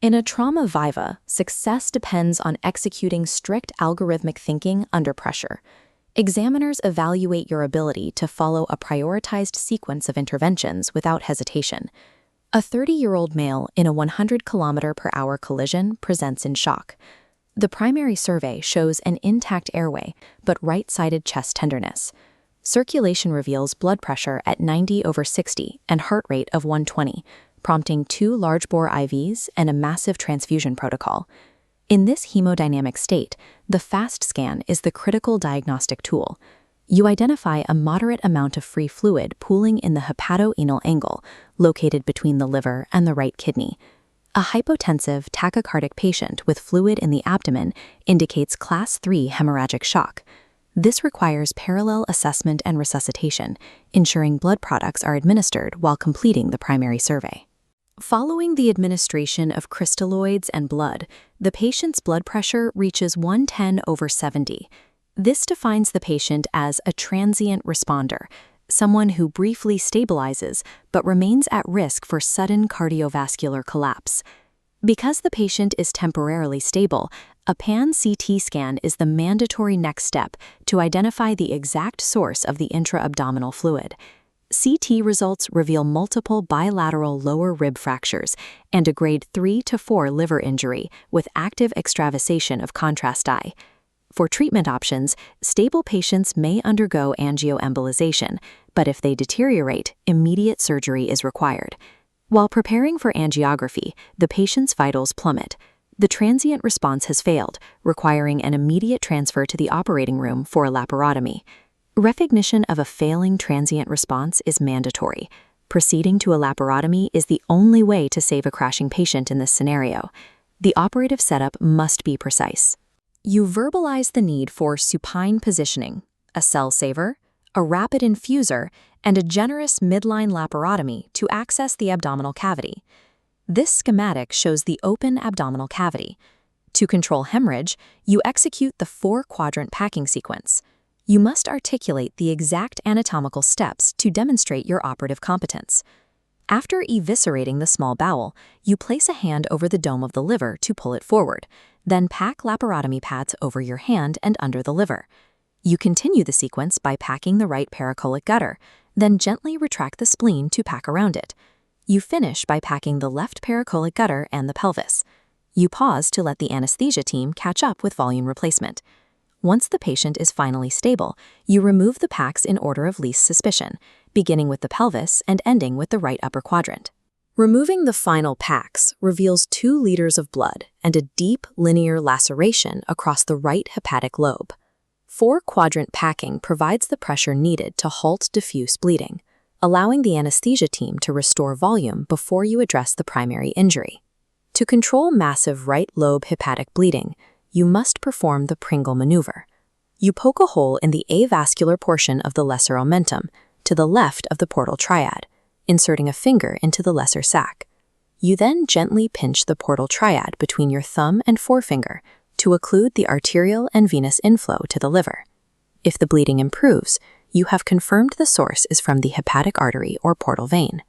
In a trauma viva, success depends on executing strict algorithmic thinking under pressure. Examiners evaluate your ability to follow a prioritized sequence of interventions without hesitation. A 30-year-old male in a 100-kilometer-per-hour collision presents in shock. The primary survey shows an intact airway, but right-sided chest tenderness. Circulation reveals blood pressure at 90/60 and heart rate of 120, prompting 2 large-bore IVs and a massive transfusion protocol. In this hemodynamic state, the FAST scan is the critical diagnostic tool. You identify a moderate amount of free fluid pooling in the hepatoanal angle, located between the liver and the right kidney. A hypotensive, tachycardic patient with fluid in the abdomen indicates Class 3 hemorrhagic shock. This requires parallel assessment and resuscitation, ensuring blood products are administered while completing the primary survey. Following the administration of crystalloids and blood, the patient's blood pressure reaches 110/70. This defines the patient as a transient responder, someone who briefly stabilizes but remains at risk for sudden cardiovascular collapse. Because the patient is temporarily stable, a pan-CT scan is the mandatory next step to identify the exact source of the intra-abdominal fluid. CT results reveal multiple bilateral lower rib fractures and a grade 3 to 4 liver injury with active extravasation of contrast dye. For treatment options, stable patients may undergo angioembolization, but if they deteriorate, immediate surgery is required. While preparing for angiography, the patient's vitals plummet. The transient response has failed, requiring an immediate transfer to the operating room for a laparotomy. Recognition of a failing transient response is mandatory. Proceeding to a laparotomy is the only way to save a crashing patient in this scenario. The operative setup must be precise. You verbalize the need for supine positioning, a cell saver, a rapid infuser, and a generous midline laparotomy to access the abdominal cavity. This schematic shows the open abdominal cavity. To control hemorrhage, you execute the 4-quadrant packing sequence. You must articulate the exact anatomical steps to demonstrate your operative competence. After eviscerating the small bowel, you place a hand over the dome of the liver to pull it forward, then pack laparotomy pads over your hand and under the liver. You continue the sequence by packing the right paracolic gutter, then gently retract the spleen to pack around it. You finish by packing the left paracolic gutter and the pelvis. You pause to let the anesthesia team catch up with volume replacement. Once the patient is finally stable, you remove the packs in order of least suspicion, beginning with the pelvis and ending with the right upper quadrant. Removing the final packs reveals 2 liters of blood and a deep linear laceration across the right hepatic lobe. 4-quadrant packing provides the pressure needed to halt diffuse bleeding, allowing the anesthesia team to restore volume before you address the primary injury. To control massive right lobe hepatic bleeding, you must perform the Pringle maneuver. You poke a hole in the avascular portion of the lesser omentum, to the left of the portal triad, inserting a finger into the lesser sac. You then gently pinch the portal triad between your thumb and forefinger to occlude the arterial and venous inflow to the liver. If the bleeding improves, you have confirmed the source is from the hepatic artery or portal vein.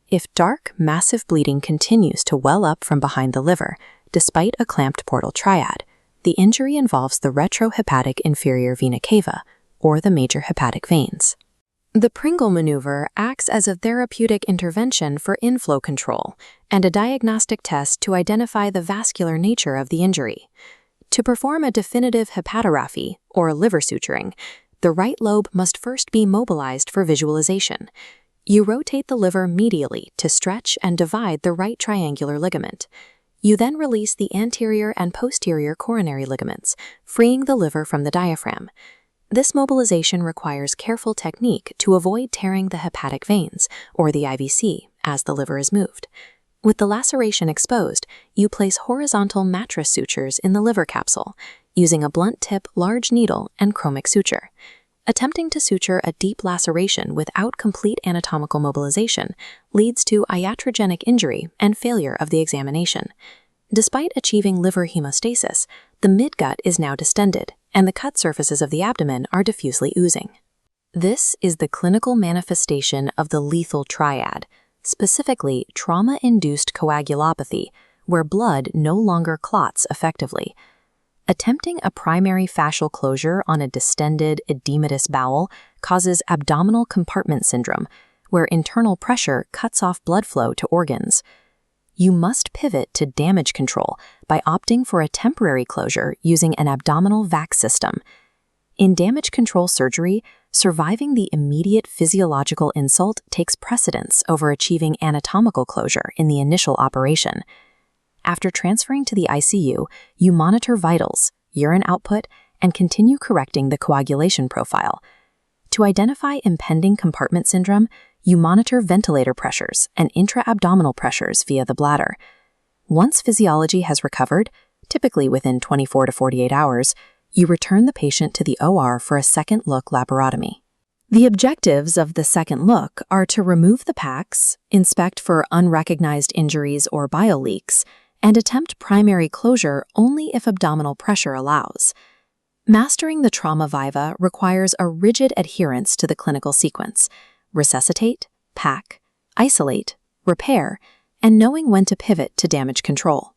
If dark, massive bleeding continues to well up from behind the liver, despite a clamped portal triad, the injury involves the retrohepatic inferior vena cava, or the major hepatic veins. The Pringle maneuver acts as a therapeutic intervention for inflow control and a diagnostic test to identify the vascular nature of the injury. To perform a definitive hepatography, or liver suturing, the right lobe must first be mobilized for visualization. You rotate the liver medially to stretch and divide the right triangular ligament. You then release the anterior and posterior coronary ligaments, freeing the liver from the diaphragm. This mobilization requires careful technique to avoid tearing the hepatic veins, or the IVC, as the liver is moved. With the laceration exposed, you place horizontal mattress sutures in the liver capsule, using a blunt-tip large needle and chromic suture. Attempting to suture a deep laceration without complete anatomical mobilization leads to iatrogenic injury and failure of the examination. Despite achieving liver hemostasis, the midgut is now distended, and the cut surfaces of the abdomen are diffusely oozing. This is the clinical manifestation of the lethal triad, specifically trauma-induced coagulopathy, where blood no longer clots effectively. Attempting a primary fascial closure on a distended, edematous bowel causes abdominal compartment syndrome, where internal pressure cuts off blood flow to organs. You must pivot to damage control by opting for a temporary closure using an abdominal vac system. In damage control surgery, surviving the immediate physiological insult takes precedence over achieving anatomical closure in the initial operation. After transferring to the ICU, you monitor vitals, urine output, and continue correcting the coagulation profile. To identify impending compartment syndrome, you monitor ventilator pressures and intra-abdominal pressures via the bladder. Once physiology has recovered, typically within 24 to 48 hours, you return the patient to the OR for a second-look laparotomy. The objectives of the second look are to remove the packs, inspect for unrecognized injuries or bile leaks, and attempt primary closure only if abdominal pressure allows. Mastering the trauma viva requires a rigid adherence to the clinical sequence: resuscitate, pack, isolate, repair, and knowing when to pivot to damage control.